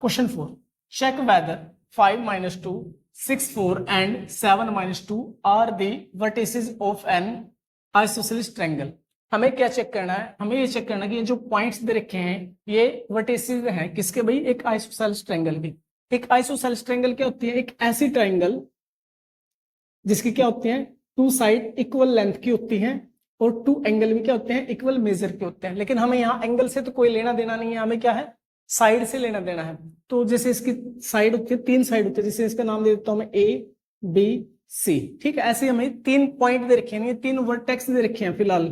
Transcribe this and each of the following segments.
Question 4. Check whether 5 minus 2, 6, 4 and 7 minus 2 are the vertices of an isosceles triangle. हमें क्या check करना है? हमें ये चेक करना है कि ये जो पॉइंट्स दे रखे हैं ये वर्टिसेस हैं किसके भाई? एक आइसोसेलेस ट्रायंगल की। एक आइसोसेलेस ट्रायंगल क्या होती है? एक ऐसी ट्रायंगल जिसकी क्या होती है? टू साइड इक्वल लेंथ की होती है और टू एंगल भी क्या होते हैं? इक्वल मेजर के होते हैं। लेकिन हमें यहाँ एंगल से तो कोई लेना देना नहीं है, हमें क्या है? साइड से लेना देना है। तो जैसे इसकी साइड होती है, तीन साइड होती है, जैसे इसका नाम दे देता हूं मैं ए बी सी। ठीक है, ऐसे हमें तीन पॉइंट दे रखे हैं, तीन वर्टेक्स दे रखे हैं फिलहाल।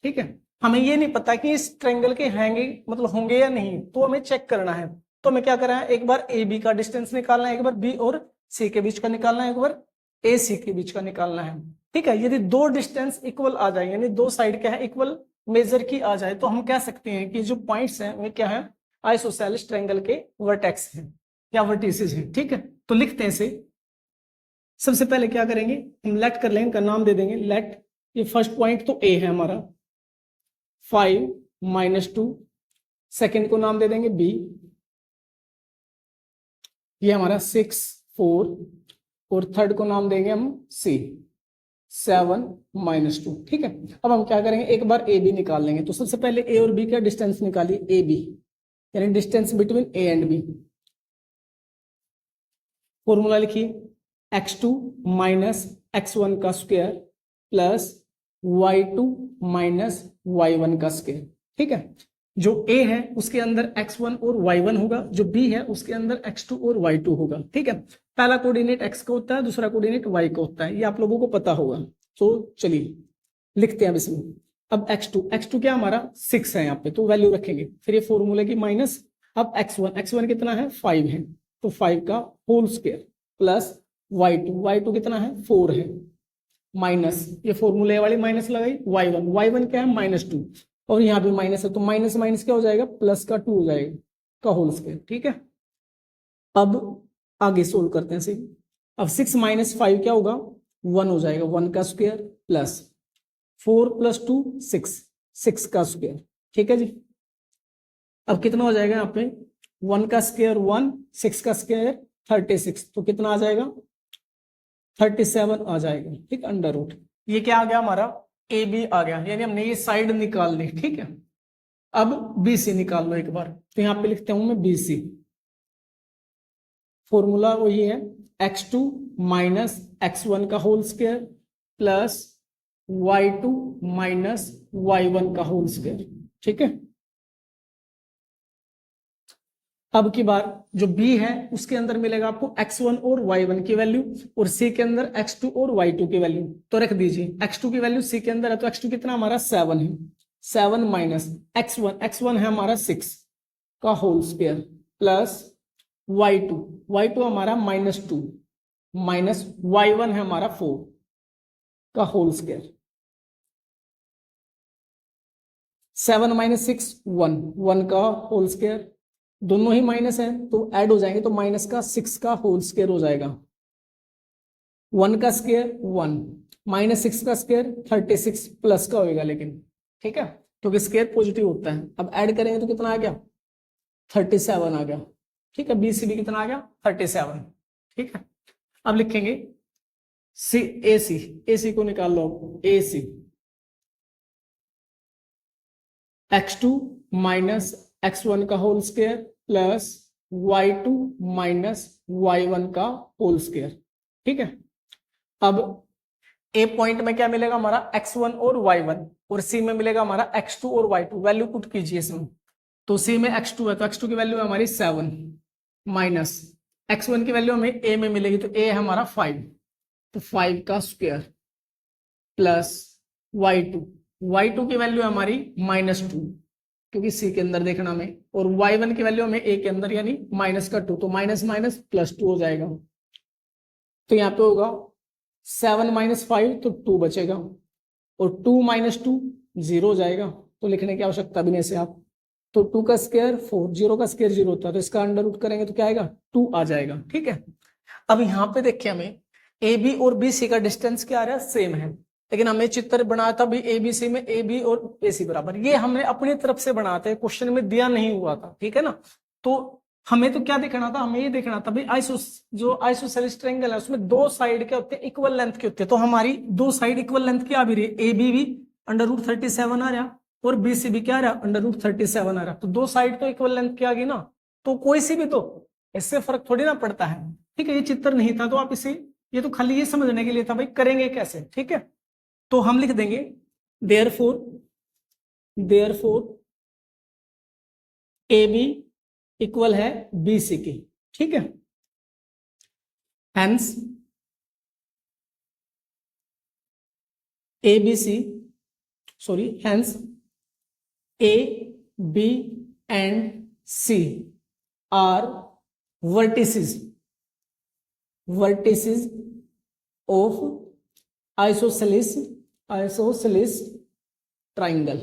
ठीक है, हमें ये नहीं पता कि इस ट्रायंगल के हैंगे मतलब होंगे या नहीं, तो हमें चेक करना है। तो हमें क्या करना है? एक बार ए बी का डिस्टेंस निकालना है, एक बार बी और सी के बीच का निकालना है, एक बार ए सी के बीच का निकालना है। ठीक है, यदि दो डिस्टेंस इक्वल आ जाए यानी दो साइड क्या है? इक्वल मेजर की आ जाए, तो हम कह सकते हैं कि जो पॉइंट्स हैं वे क्या है? आइसोसेलेस ट्रायंगल के वर्टेक्स हैं या वर्टिसेस हैं। ठीक है, तो लिखते हैं इसे। सबसे पहले क्या करेंगे? हम लेट कर लेंगे, इनका नाम दे देंगे लेट। ये फर्स्ट पॉइंट तो ए है हमारा, 5 minus 2। सेकेंड को नाम दे देंगे बी, ये हमारा 6 4 और थर्ड को नाम देंगे हम सी, 7 minus 2। ठीक है, अब हम क्या करेंगे? एक बार ए बी निकाल लेंगे। तो सबसे पहले ए और बी का डिस्टेंस निकालिए, ए बी यानी distance between A and B. Formula लिखिए, x2 माइनस x1 का square plus y2 minus y1 का स्क्वायर। ठीक है, जो a है उसके अंदर x1 और y1 होगा, जो b है उसके अंदर x2 और y2 होगा। ठीक है, पहला कोऑर्डिनेट x का होता है, दूसरा कोऑर्डिनेट y का होता है, ये आप लोगों को पता होगा। तो चलिए लिखते हैं अब इसमें। अब x2 क्या हमारा 6 है यहाँ पे, तो वैल्यू रखेंगे। फिर ये फॉर्मूले की माइनस, अब x1 कितना है? 5 है, तो 5 का होल स्क्वायर प्लस y2 कितना है? 4 है, माइनस ये फॉर्मूले वाली माइनस लगाई, y1 क्या है? -2 और यहाँ भी माइनस है, तो माइनस माइनस क्या हो जाएगा? प्लस का 2 हो जाएगा का होल स्क्वायर। ठीक है, अब आगे सोल्व करते हैं इसे। अब 6 - 5 क्या होगा? 1 हो जाएगा, 1 का स्क्वायर प्लस 4 + 2 6 का स्क्वायर। ठीक है जी, अब कितना हो जाएगा यहाँ पे? 1 का स्क्वायर 1, 6 का स्क्वायर 36, तो कितना आ जाएगा? 37 आ जाएगा। ठीक, अंडर रूट। ये क्या आ गया हमारा? ए बी आ गया, यानी हमने ये साइड निकाल ली। ठीक है, अब बी सी निकाल लो एक बार। तो यहाँ पे लिखते हूं मैं बी सी। फॉर्मूला वही है, x2 माइनस x1 का whole square plus y2 minus y1 का होल स्क्वायर। ठीक है, अब की बार जो b है उसके अंदर मिलेगा आपको x1 और y1 की वैल्यू और c के अंदर x2 और y2 की वैल्यू। तो रख दीजिए, x2 की वैल्यू c के अंदर है, तो x2 कितना हमारा? 7 है, 7 माइनस x1 है हमारा 6 का होल स्क्वायर प्लस y2 हमारा -2 माइनस y1 है हमारा 4 का होल स्क्वायर। 7 - 6 1 का होल स्क्वायर, दोनों ही माइनस है तो ऐड हो जाएंगे, तो माइनस का 6 का होल स्क्वायर हो जाएगा। 1 का स्क्वायर 1 माइनस 6 का स्क्वायर 36 प्लस का होगा लेकिन। ठीक है, क्योंकि स्क्वायर पॉजिटिव होता है। अब ऐड करेंगे तो कितना आ गया? 37 आ गया। ठीक है, बी सी बी कितना आ गया? 37। ठीक है, अब लिखेंगे सी ए सी को निकाल लो। ए सी x2 माइनस x1 का whole square plus y2 minus y1 का होल स्क्वायर। ठीक है, अब ए पॉइंट में क्या मिलेगा हमारा? x1 और y1 और सी में मिलेगा हमारा x2 और y2। वैल्यू पुट कीजिए इसमें। तो सी में x2 है, तो x2 की वैल्यू है हमारी 7 माइनस x1 की वैल्यू हमें ए में मिलेगी, तो ए है हमारा 5, तो 5 का स्क्वायर प्लस y2 की वैल्यू है हमारी -2 क्योंकि सी के अंदर देखना में, और y1 की वैल्यू हमें ए के अंदर यानी -2, तो माइनस माइनस +2 हो जाएगा। तो यहाँ पे होगा 7 - 5 तो 2 बचेगा और 2 - 2 0 हो जाएगा, तो लिखने की आवश्यकता भी नहीं से आप। तो 2 का स्क्वायर 4, 0 का स्क्वायर 0 होता है, तो इसका अंडर रूट करेंगे तो क्या आएगा? 2 आ जाएगा। ठीक है, अब यहाँ पे देखिए हमें ए बी और बी सी का डिस्टेंस क्या आ रहा है? सेम है, लेकिन हमें चित्र बनाया था भी ए बी सी में ए बी और ए सी बराबर। ये हमने अपनी तरफ से बनाते हैं, क्वेश्चन में दिया नहीं हुआ था। ठीक है ना, तो हमें तो क्या देखना था, हमें ये देखना था भाई जो आइसोसेलेस ट्रायंगल है उसमें दो साइड क्या होते हैं, इक्वल लेंथ के होते हैं। तो हमारी दो साइड इक्वल लेंथ की आ भी रही है, ए बी भी √37 आ रहा और बी सी भी क्या आ रहा, √37 आ रहा। तो दो साइड तो इक्वल लेंथ की आ गई ना, तो कोई सी भी तो, इससे फर्क थोड़ी ना पड़ता है। ठीक है, ये चित्र नहीं था तो आप इसे, ये तो खाली ये समझने के लिए था भाई करेंगे कैसे। ठीक है, तो हम लिख देंगे देयरफॉर ए बी इक्वल है बी सी की। ठीक है, hence A B C sorry hence A B and C are vertices of isosceles triangle।